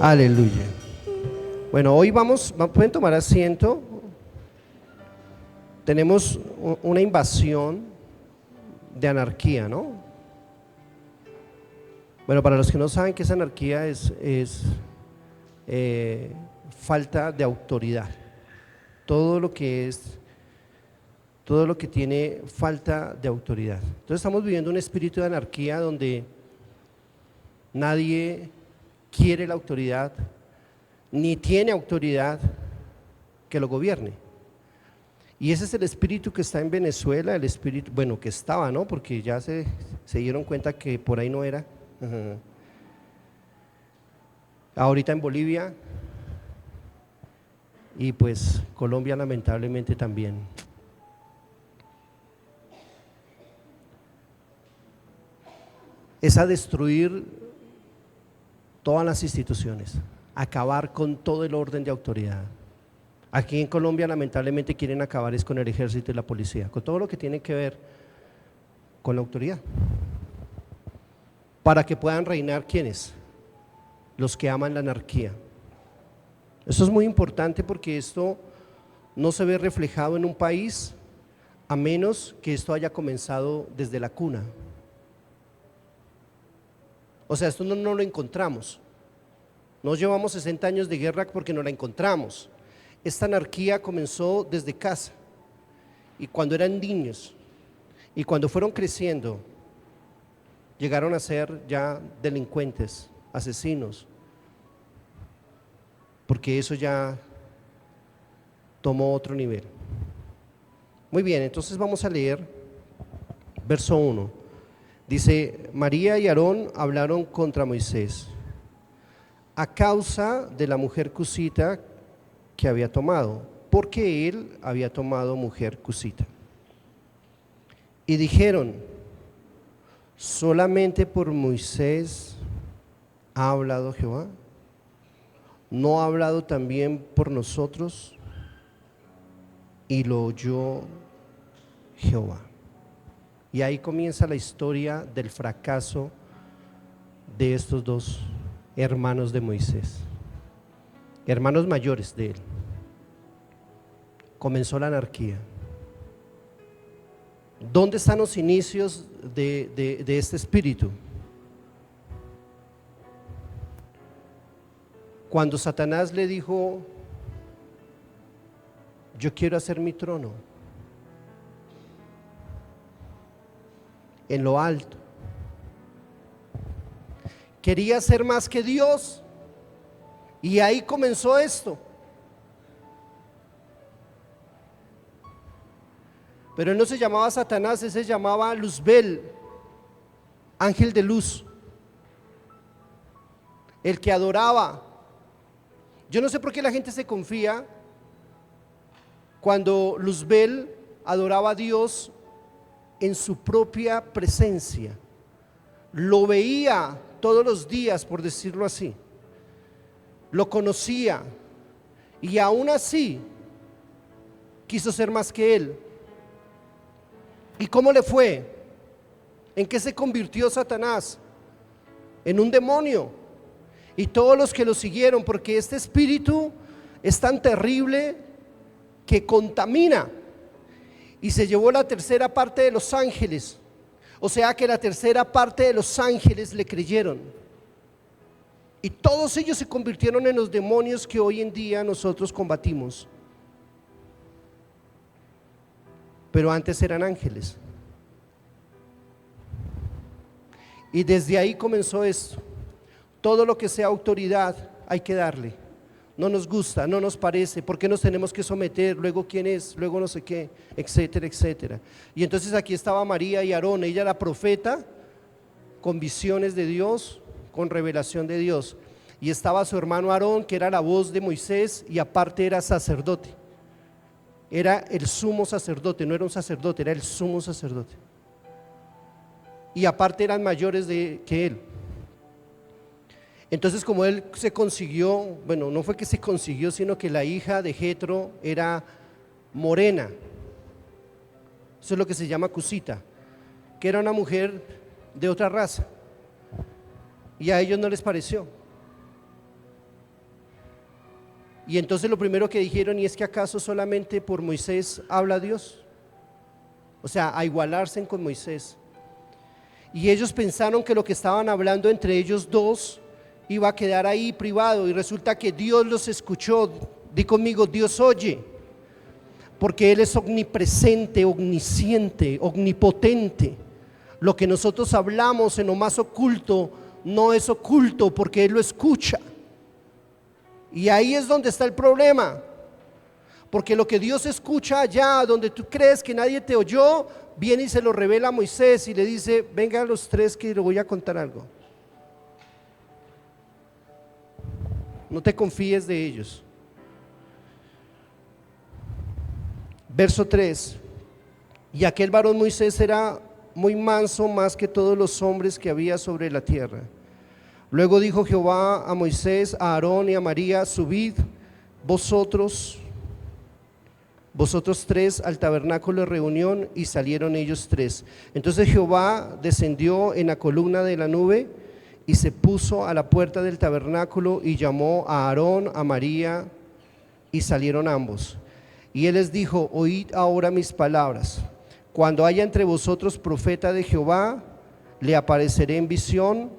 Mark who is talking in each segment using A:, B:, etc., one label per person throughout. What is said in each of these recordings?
A: Aleluya. Bueno, hoy pueden tomar asiento. Tenemos una invasión de anarquía, ¿no? Bueno, para los que no saben qué es anarquía, es falta de autoridad. Todo lo que tiene falta de autoridad. Entonces estamos viviendo un espíritu de anarquía donde nadie quiere la autoridad, ni tiene autoridad que lo gobierne. Y ese es el espíritu que está en Venezuela, el espíritu, bueno, que estaba, ¿no? Porque ya se dieron cuenta que por ahí no era. Ahorita en Bolivia y pues Colombia lamentablemente también. Es a destruir todas las instituciones, acabar con todo el orden de autoridad. Aquí en Colombia lamentablemente quieren acabar es con el ejército y la policía, con todo lo que tiene que ver con la autoridad, para que puedan reinar ¿quiénes? Los que aman la anarquía. Esto es muy importante porque esto no se ve reflejado en un país a menos que esto haya comenzado desde la cuna. O sea, esto no lo encontramos. No llevamos 60 años de guerra porque no la encontramos. Esta anarquía comenzó desde casa y cuando eran niños y cuando fueron creciendo llegaron a ser ya delincuentes, asesinos, porque eso ya tomó otro nivel. Muy bien, entonces vamos a leer verso 1. Dice: María y Aarón hablaron contra Moisés a causa de la mujer cusita que había tomado, porque él había tomado mujer cusita. Y dijeron: ¿solamente por Moisés ha hablado Jehová? ¿No ha hablado también por nosotros? Y lo oyó Jehová. Y ahí comienza la historia del fracaso de estos dos hermanos de Moisés, hermanos mayores de él. Comenzó la anarquía. ¿Dónde están los inicios de este espíritu? Cuando Satanás le dijo: yo quiero hacer mi trono en lo alto. Quería ser más que Dios. Y ahí comenzó esto. Pero él no se llamaba Satanás, él se llamaba Luzbel, ángel de luz, el que adoraba. Yo no sé por qué la gente se confía cuando Luzbel adoraba a Dios en su propia presencia. Lo veía todos los días, por decirlo así. Lo conocía y aún así quiso ser más que él. ¿Y cómo le fue? ¿En qué se convirtió Satanás? En un demonio. Y todos los que lo siguieron, porque este espíritu es tan terrible que contamina. Y se llevó la tercera parte de los ángeles. O sea que la tercera parte de los ángeles le creyeron. Y todos ellos se convirtieron en los demonios que hoy en día nosotros combatimos. Pero antes eran ángeles. Y desde ahí comenzó esto. Todo lo que sea autoridad hay que darle. No nos gusta, no nos parece, ¿por qué nos tenemos que someter? Luego quién es, luego no sé qué, etcétera, etcétera. Y entonces aquí estaba María y Aarón, ella era profeta con visiones de Dios, con revelación de Dios. Y estaba su hermano Aarón, que era la voz de Moisés y aparte era sacerdote. Era el sumo sacerdote, no era un sacerdote, era el sumo sacerdote. Y aparte eran mayores que él. Entonces, como él se consiguió, bueno, no fue que se consiguió, sino que la hija de Jetro era morena. Eso es lo que se llama cusita, que era una mujer de otra raza. Y a ellos no les pareció. Y entonces lo primero que dijeron, ¿y es que acaso solamente por Moisés habla Dios? O sea, a igualarse con Moisés. Y ellos pensaron que lo que estaban hablando entre ellos dos iba a quedar ahí privado, y resulta que Dios los escuchó. Di conmigo, Dios oye, porque Él es omnipresente, omnisciente, omnipotente. Lo que nosotros hablamos en lo más oculto no es oculto, porque Él lo escucha. Y ahí es donde está el problema, porque lo que Dios escucha allá donde tú crees que nadie te oyó, viene y se lo revela a Moisés y le dice: vengan los tres que le voy a contar algo. No te confíes de ellos. Verso 3: y aquel varón Moisés era muy manso, más que todos los hombres que había sobre la tierra. Luego dijo Jehová a Moisés, a Aarón y a María: subid vosotros tres al tabernáculo de reunión. Y salieron ellos tres. Entonces Jehová descendió en la columna de la nube y se puso a la puerta del tabernáculo y llamó a Aarón, a María, y salieron ambos. Y él les dijo: oíd ahora mis palabras. Cuando haya entre vosotros profeta de Jehová, le apareceré en visión,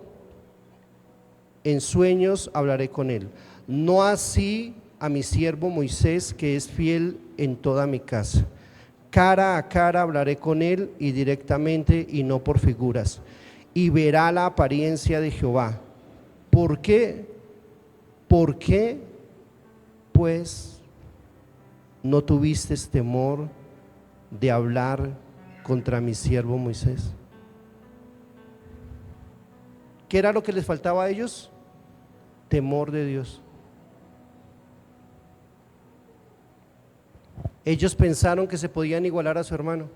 A: en sueños hablaré con él. No así a mi siervo Moisés, que es fiel en toda mi casa. Cara a cara hablaré con él, y directamente, y no por figuras, y verá la apariencia de Jehová. ¿Por qué? ¿Por qué pues no tuviste temor de hablar contra mi siervo Moisés? ¿Qué era lo que les faltaba a ellos? Temor de Dios. Ellos pensaron que se podían igualar a su hermano,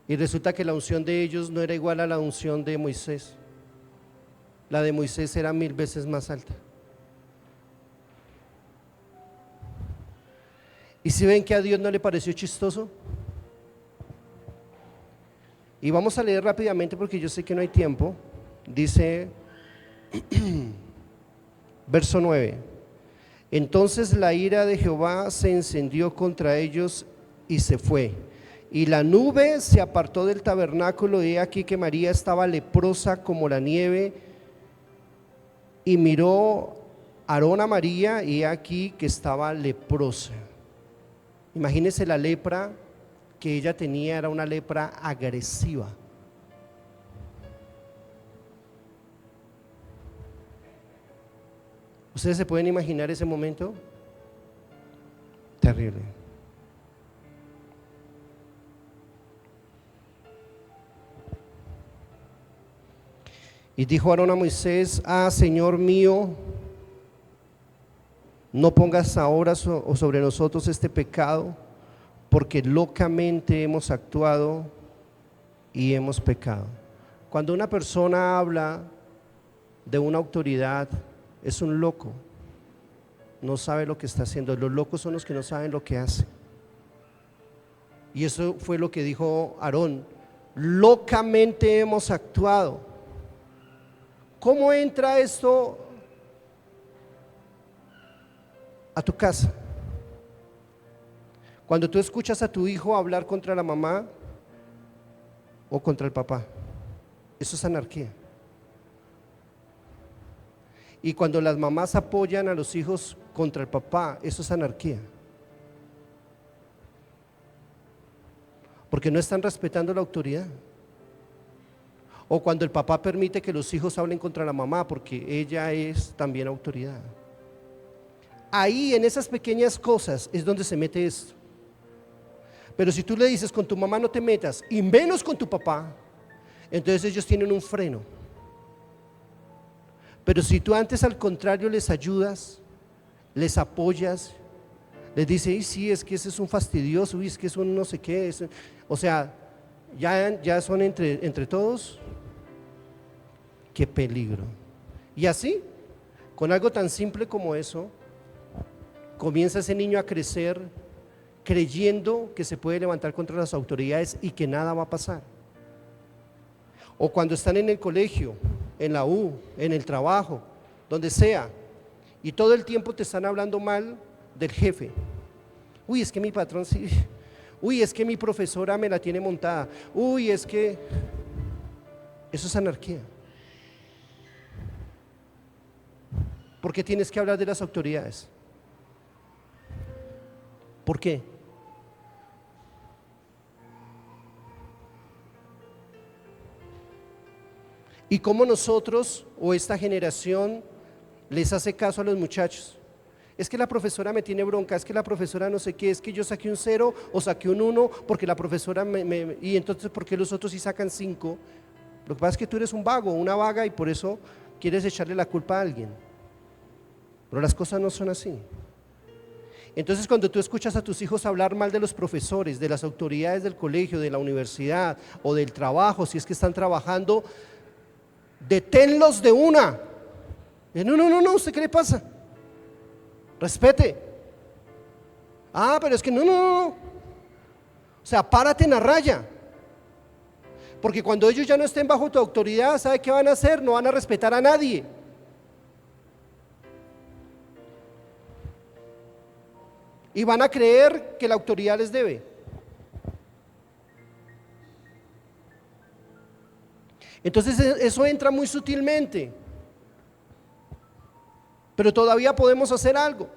A: y resulta que la unción de ellos no era igual a la unción de Moisés. La de Moisés era 1000 veces más alta. ¿Y si ven que a Dios no le pareció chistoso? Y vamos a leer rápidamente porque yo sé que no hay tiempo. Dice verso 9: entonces la ira de Jehová se encendió contra ellos y se fue, y la nube se apartó del tabernáculo, y he aquí que María estaba leprosa como la nieve. Y miró Aarón a María, y he aquí que estaba leprosa. Imagínense, la lepra que ella tenía era una lepra agresiva. ¿Ustedes se pueden imaginar ese momento? Terrible. Y dijo Aarón a Moisés: Señor mío, no pongas ahora sobre nosotros este pecado, porque locamente hemos actuado y hemos pecado. Cuando una persona habla de una autoridad, es un loco, no sabe lo que está haciendo. Los locos son los que no saben lo que hacen. Y eso fue lo que dijo Aarón: locamente hemos actuado. ¿Cómo entra esto a tu casa? Cuando tú escuchas a tu hijo hablar contra la mamá o contra el papá, eso es anarquía. Y cuando las mamás apoyan a los hijos contra el papá, eso es anarquía, porque no están respetando la autoridad. O cuando el papá permite que los hijos hablen contra la mamá, porque ella es también autoridad. Ahí, en esas pequeñas cosas, es donde se mete esto. Pero si tú le dices: con tu mamá no te metas, y menos con tu papá, entonces ellos tienen un freno. Pero si tú antes, al contrario, les ayudas, les apoyas, les dices: sí, es que ese es un fastidioso, es que es un no sé qué, o sea, ya son entre todos. Qué peligro. Y así, con algo tan simple como eso, comienza ese niño a crecer creyendo que se puede levantar contra las autoridades y que nada va a pasar. O cuando están en el colegio, en la U, en el trabajo, donde sea, y todo el tiempo te están hablando mal del jefe. Uy, es que mi patrón sí. Uy, es que mi profesora me la tiene montada. Uy, es que eso es anarquía. ¿Por qué tienes que hablar de las autoridades? ¿Por qué? ¿Y cómo nosotros o esta generación les hace caso a los muchachos? Es que la profesora me tiene bronca, es que la profesora no sé qué, es que yo saqué un 0 o saqué un 1 porque la profesora y entonces ¿por qué los otros sí sacan 5? Lo que pasa es que tú eres un vago, una vaga, y por eso quieres echarle la culpa a alguien. Pero las cosas no son así. Entonces, cuando tú escuchas a tus hijos hablar mal de los profesores, de las autoridades del colegio, de la universidad o del trabajo, si es que están trabajando, deténlos de una. No, no, no, no, ¿usted qué le pasa? Respete. Ah, pero es que no, no, no. O sea, párate en la raya. Porque cuando ellos ya no estén bajo tu autoridad, ¿sabe qué van a hacer? No van a respetar a nadie. Y van a creer que la autoridad les debe. Entonces eso entra muy sutilmente. Pero todavía podemos hacer algo.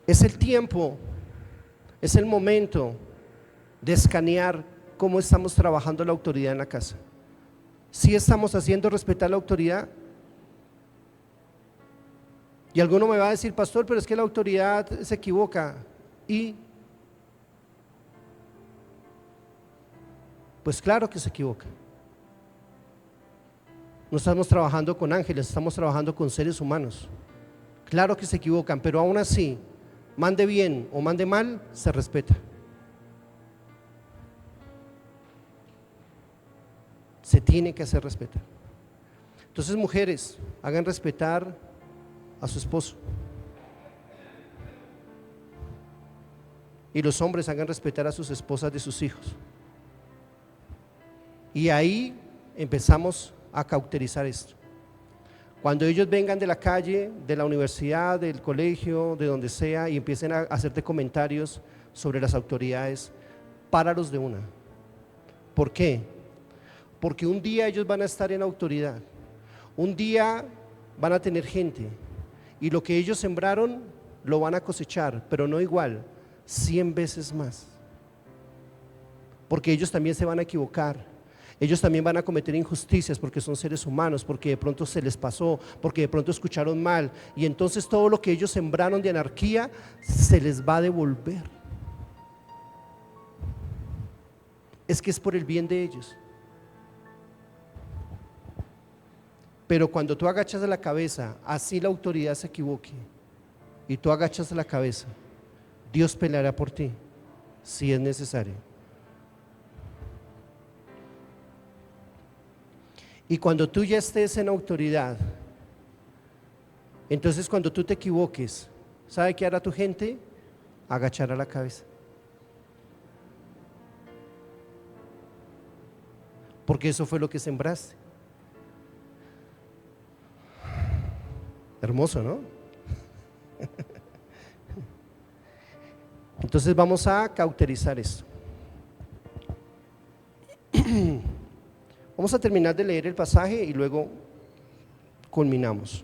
A: Es el tiempo, es el momento de escanear cómo estamos trabajando la autoridad en la casa. Si estamos haciendo respetar la autoridad. Y alguno me va a decir, pastor, pero es que la autoridad se equivoca. Y pues claro que se equivoca. No estamos trabajando con ángeles, estamos trabajando con seres humanos. Claro que se equivocan, pero aún así, mande bien o mande mal, se respeta. Se tiene que hacer respetar. Entonces, mujeres, hagan respetar a su esposo. Y los hombres hagan respetar a sus esposas de sus hijos. Y ahí empezamos a cauterizar esto. Cuando ellos vengan de la calle, de la universidad, del colegio, de donde sea, y empiecen a hacerte comentarios sobre las autoridades, páralos de una. ¿Por qué? Porque un día ellos van a estar en autoridad, un día van a tener gente, y lo que ellos sembraron lo van a cosechar, pero no igual, 100 veces más. Porque ellos también se van a equivocar. Ellos también van a cometer injusticias porque son seres humanos, porque de pronto se les pasó, porque de pronto escucharon mal, y entonces todo lo que ellos sembraron de anarquía se les va a devolver. Es que es por el bien de ellos. Pero cuando tú agachas la cabeza, así la autoridad se equivoque, y tú agachas la cabeza, Dios peleará por ti, si es necesario. Y cuando tú ya estés en autoridad, entonces cuando tú te equivoques, ¿sabe qué hará tu gente? Agachará la cabeza. Porque eso fue lo que sembraste. Hermoso, ¿no? Entonces vamos a cauterizar esto. Vamos a terminar de leer el pasaje y luego culminamos.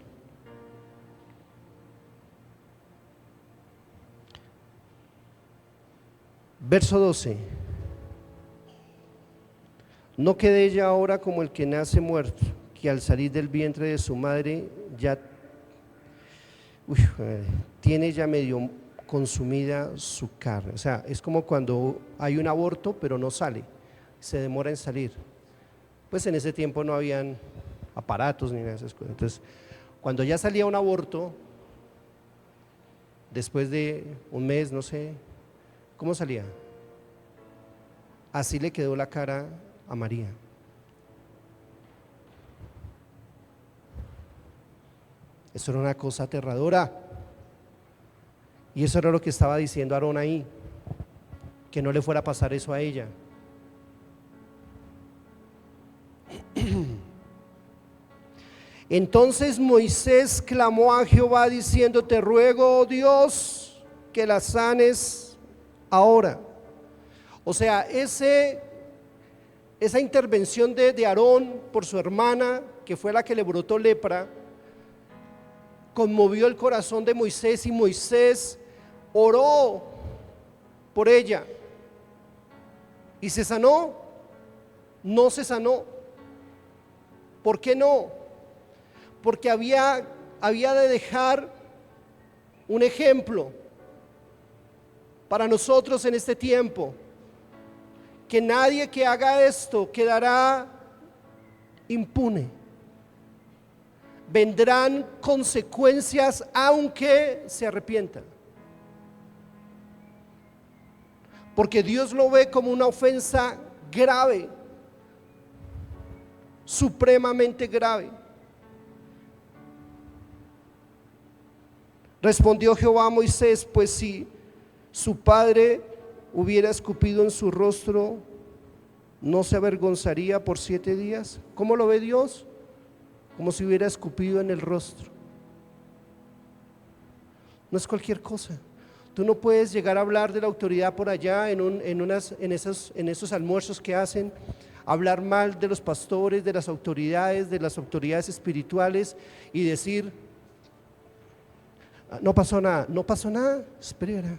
A: Verso 12. No quede ella ahora como el que nace muerto, que al salir del vientre de su madre ya tiene ya medio consumida su carne. O sea, es como cuando hay un aborto pero no sale, se demora en salir. Pues en ese tiempo no habían aparatos ni nada de esas cosas. Entonces, cuando ya salía un aborto, después de un mes, no sé, ¿cómo salía? Así le quedó la cara a María. Eso era una cosa aterradora. Y eso era lo que estaba diciendo Aarón ahí, que no le fuera a pasar eso a ella. Entonces Moisés clamó a Jehová diciendo: te ruego, oh Dios, que la sanes ahora. O sea, esa intervención de Aarón por su hermana, que fue la que le brotó lepra, conmovió el corazón de Moisés, y Moisés oró por ella. ¿Y se sanó? No se sanó. ¿Por qué no? Porque había de dejar un ejemplo para nosotros en este tiempo, que nadie que haga esto quedará impune. Vendrán consecuencias aunque se arrepientan, porque Dios lo ve como una ofensa grave, supremamente grave. Respondió Jehová a Moisés: pues si su padre hubiera escupido en su rostro, ¿no se avergonzaría por 7 días? ¿Cómo lo ve Dios? Como si hubiera escupido en el rostro. No es cualquier cosa. Tú no puedes llegar a hablar de la autoridad por allá en esos almuerzos que hacen, hablar mal de los pastores, de las autoridades espirituales, y decir: no pasó nada, espera.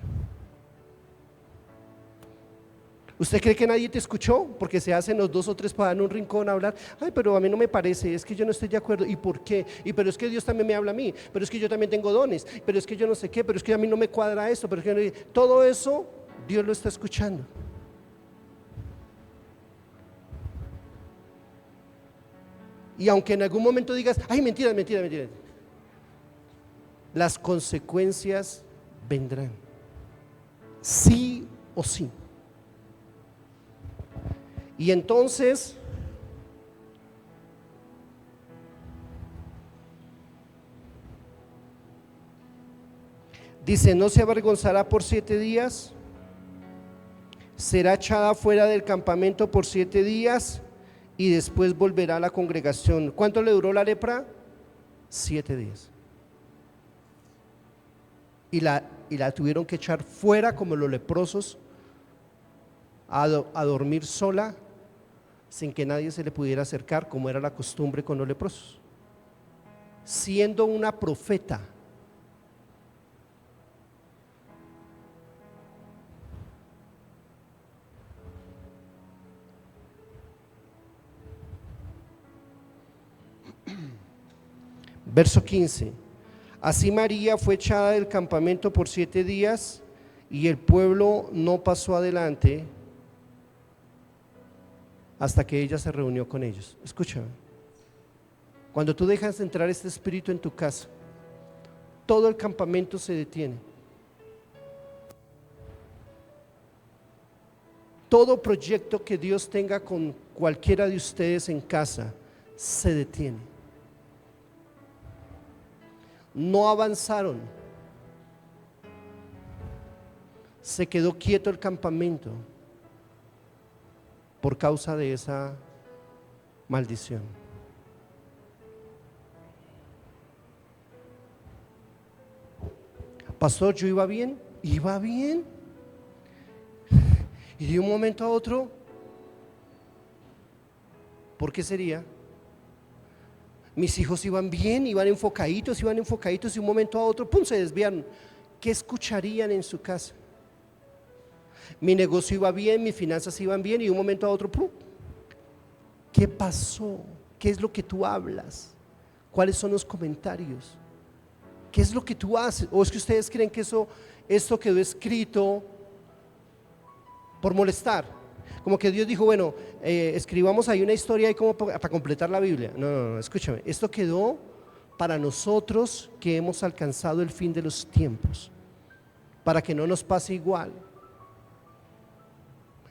A: ¿Usted cree que nadie te escuchó? Porque se hacen los 2 o 3 para dar en un rincón a hablar: ay, pero a mí no me parece, es que yo no estoy de acuerdo. ¿Y por qué? Pero es que Dios también me habla a mí, pero es que yo también tengo dones, pero es que yo no sé qué, pero es que a mí no me cuadra esto, pero es que todo eso Dios lo está escuchando. Y aunque en algún momento digas: ay, mentira, las consecuencias vendrán, sí o sí. Y entonces dice: no se avergonzará por 7 días, será echada fuera del campamento por 7 días y después volverá a la congregación. ¿Cuánto le duró la lepra? 7 días. Y la tuvieron que echar fuera como los leprosos, a dormir sola, sin que nadie se le pudiera acercar, como era la costumbre con los leprosos, siendo una profeta. Verso 15: así María fue echada del campamento por 7 días, y el pueblo no pasó adelante hasta que ella se reunió con ellos. Escúchame, cuando tú dejas de entrar este espíritu en tu casa, todo el campamento se detiene. Todo proyecto que Dios tenga con cualquiera de ustedes en casa se detiene. No avanzaron, se quedó quieto el campamento por causa de esa maldición. Pastor, yo iba bien, y de un momento a otro, ¿por qué sería? Mis hijos iban bien, iban enfocaditos, y de un momento a otro, ¡pum!, se desvían. ¿Qué escucharían en su casa? Mi negocio iba bien, mis finanzas iban bien, y de un momento a otro, ¡pum!, ¿qué pasó? ¿Qué es lo que tú hablas? ¿Cuáles son los comentarios? ¿Qué es lo que tú haces? ¿O es que ustedes creen que esto quedó escrito por molestar? Como que Dios dijo: bueno, escribamos ahí una historia ahí como para completar la Biblia. No, escúchame, esto quedó para nosotros que hemos alcanzado el fin de los tiempos, para que no nos pase igual.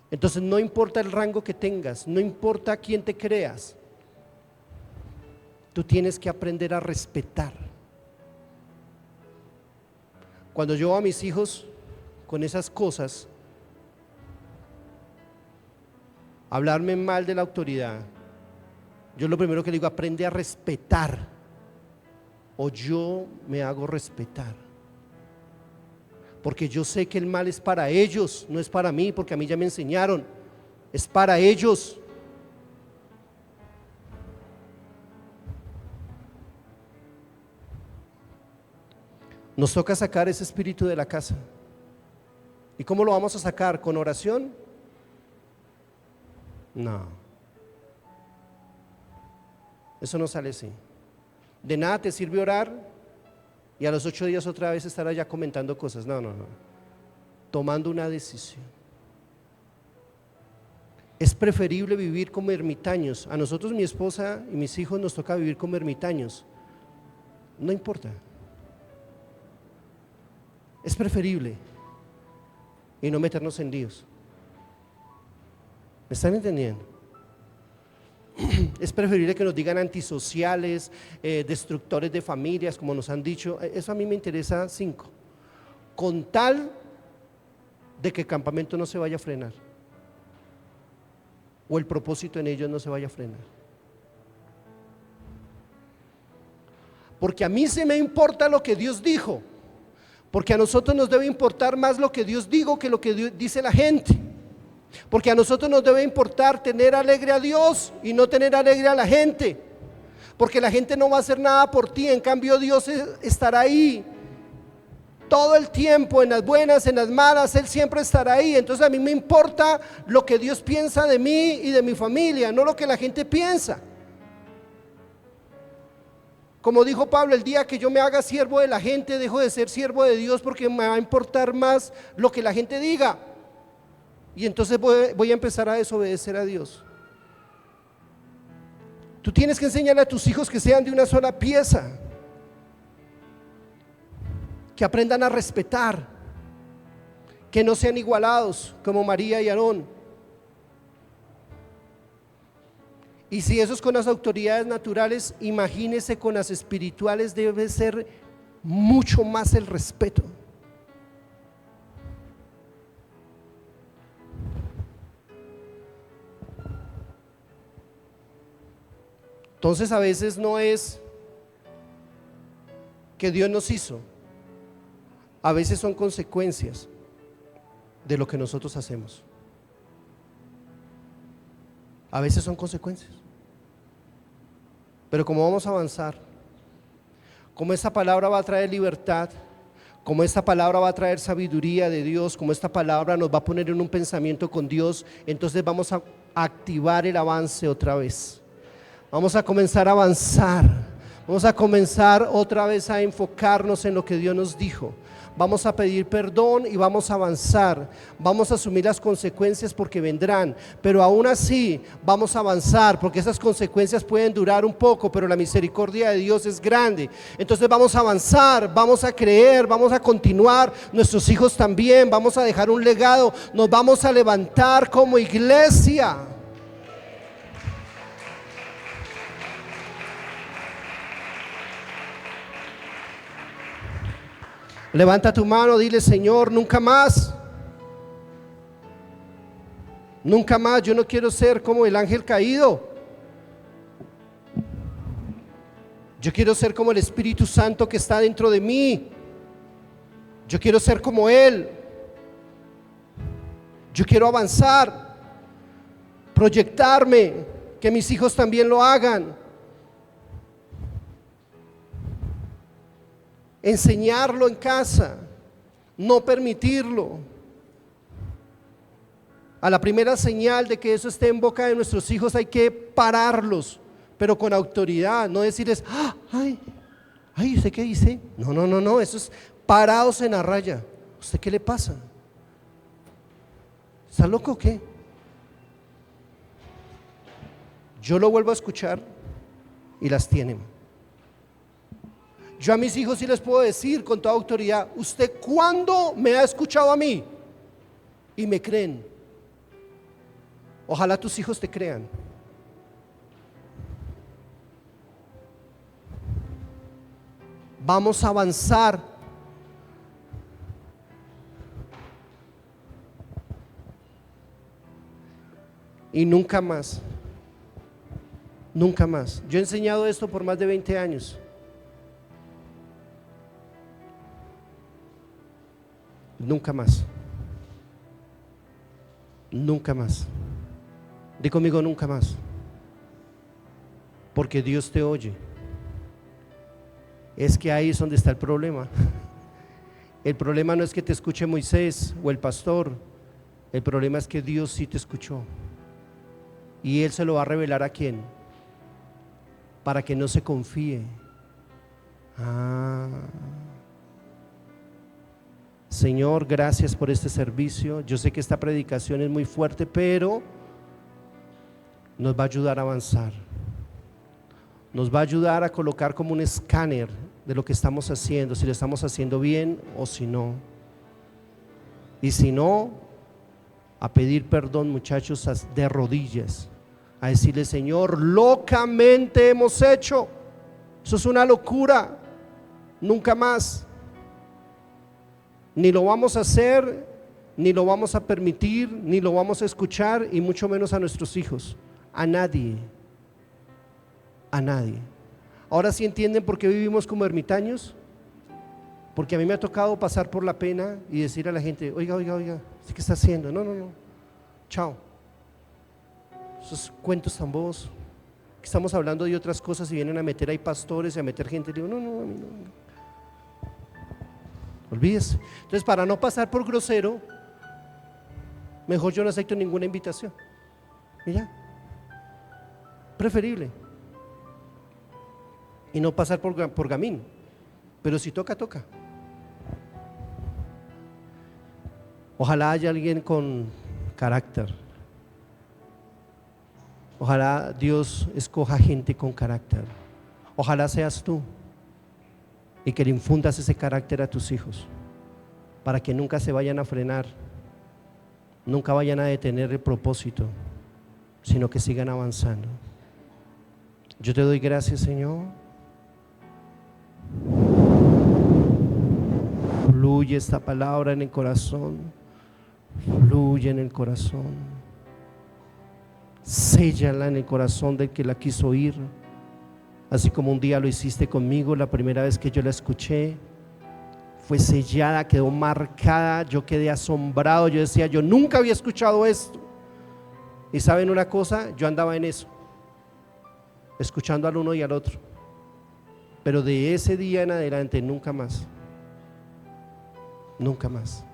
A: Entonces no importa el rango que tengas, no importa quién te creas, tú tienes que aprender a respetar Cuando yo veo a mis hijos con esas cosas, hablarme mal de la autoridad, yo lo primero que le digo, aprende a respetar, o yo me hago respetar, porque yo sé que el mal es para ellos, no es para mí, porque a mí ya me enseñaron, es para ellos. Nos toca sacar ese espíritu de la casa. ¿Y cómo lo vamos a sacar? ¿Con oración? No, eso no sale así. De nada te sirve orar y a los 8 días otra vez estar allá comentando cosas. No, tomando una decisión. Es preferible vivir como ermitaños. A nosotros, mi esposa y mis hijos, nos toca vivir como ermitaños. No importa. Es preferible y no meternos en líos. ¿Me están entendiendo? Es preferible que nos digan antisociales, destructores de familias, como nos han dicho. Eso a mí me interesa 5, con tal de que el campamento no se vaya a frenar, o el propósito en ellos no se vaya a frenar. Porque a mí sí me importa lo que Dios dijo, porque a nosotros nos debe importar más lo que Dios dijo que lo que dice la gente. Porque a nosotros nos debe importar tener alegre a Dios y no tener alegre a la gente, porque la gente no va a hacer nada por ti, en cambio Dios estará ahí todo el tiempo, en las buenas, en las malas, Él siempre estará ahí. Entonces a mí me importa lo que Dios piensa de mí y de mi familia, no lo que la gente piensa. Como dijo Pablo, el día que yo me haga siervo de la gente, dejo de ser siervo de Dios, porque me va a importar más lo que la gente diga. Y entonces voy a empezar a desobedecer a Dios. Tú tienes que enseñarle a tus hijos que sean de una sola pieza, que aprendan a respetar, que no sean igualados como María y Aarón. Y si eso es con las autoridades naturales, imagínese con las espirituales, debe ser mucho más el respeto. Entonces a veces no es que Dios nos hizo, a veces son consecuencias de lo que nosotros hacemos. A veces son consecuencias. Pero como vamos a avanzar, como esta palabra va a traer libertad, como esta palabra va a traer sabiduría de Dios, como esta palabra nos va a poner en un pensamiento con Dios, entonces vamos a activar el avance otra vez. Vamos a comenzar a avanzar, vamos a comenzar otra vez a enfocarnos en lo que Dios nos dijo. Vamos a pedir perdón y vamos a avanzar, vamos a asumir las consecuencias porque vendrán, pero aún así vamos a avanzar, porque esas consecuencias pueden durar un poco, pero la misericordia de Dios es grande. Entonces vamos a avanzar, vamos a creer, vamos a continuar, nuestros hijos también, vamos a dejar un legado, nos vamos a levantar como iglesia. Levanta tu mano, dile: Señor, nunca más, nunca más, yo no quiero ser como el ángel caído. Yo quiero ser como el Espíritu Santo que está dentro de mí. Yo quiero ser como Él. Yo quiero avanzar, proyectarme, que mis hijos también lo hagan. Enseñarlo en casa, no permitirlo. A la primera señal de que eso esté en boca de nuestros hijos hay que pararlos, pero con autoridad, no decirles: ay, ¿usted qué dice? No, eso es parados en la raya. ¿Usted qué le pasa? ¿Está loco o qué? Yo lo vuelvo a escuchar y las tienen. Yo a mis hijos sí les puedo decir con toda autoridad: ¿usted cuándo me ha escuchado a mí? Y me creen. Ojalá tus hijos te crean. Vamos a avanzar. y nunca más. Nunca más. Yo he enseñado esto por más de 20 años. Nunca más. Nunca más. Di conmigo, nunca más. Porque Dios te oye. Es que ahí es donde está el problema. El problema no es que te escuche Moisés o el pastor. El problema es que Dios sí te escuchó. Y Él se lo va a revelar ¿a quién? Para que no se confíe. Señor, gracias por este servicio. Yo sé que esta predicación es muy fuerte, pero nos va a ayudar a avanzar. Nos va a ayudar a colocar como un escáner de lo que estamos haciendo, si lo estamos haciendo bien o si no. Y si no, a pedir perdón, muchachos, de rodillas, a decirle: Señor, locamente hemos hecho, eso es una locura, nunca más, ni lo vamos a hacer, ni lo vamos a permitir, ni lo vamos a escuchar, y mucho menos a nuestros hijos, a nadie. A nadie. Ahora sí entienden por qué vivimos como ermitaños, porque a mí me ha tocado pasar por la pena y decir a la gente: oiga, ¿qué está haciendo? No, chao, esos cuentos tan bobos, que estamos hablando de otras cosas y vienen a meter ahí pastores y a meter gente. Le digo: no, olvídese. Entonces, para no pasar por grosero, mejor yo no acepto ninguna invitación. Mira, preferible. Y no pasar por gamín, pero si toca, toca. Ojalá haya alguien con carácter. Ojalá Dios escoja gente con carácter. Ojalá seas tú y que le infundas ese carácter a tus hijos, para que nunca se vayan a frenar, nunca vayan a detener el propósito, sino que sigan avanzando. Yo te doy gracias, Señor. Fluye esta palabra en el corazón, fluye en el corazón, séllala en el corazón del que la quiso oír, así como un día lo hiciste conmigo. La primera vez que yo la escuché fue sellada, quedó marcada, yo quedé asombrado, yo decía: yo nunca había escuchado esto. Y saben una cosa, yo andaba en eso, escuchando al uno y al otro, pero de ese día en adelante nunca más. Nunca más.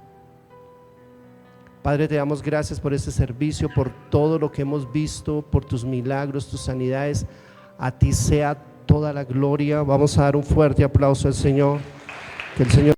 A: Padre, te damos gracias por este servicio, por todo lo que hemos visto, por tus milagros, tus sanidades. A ti sea toda la gloria. Vamos a dar un fuerte aplauso al Señor. Que el Señor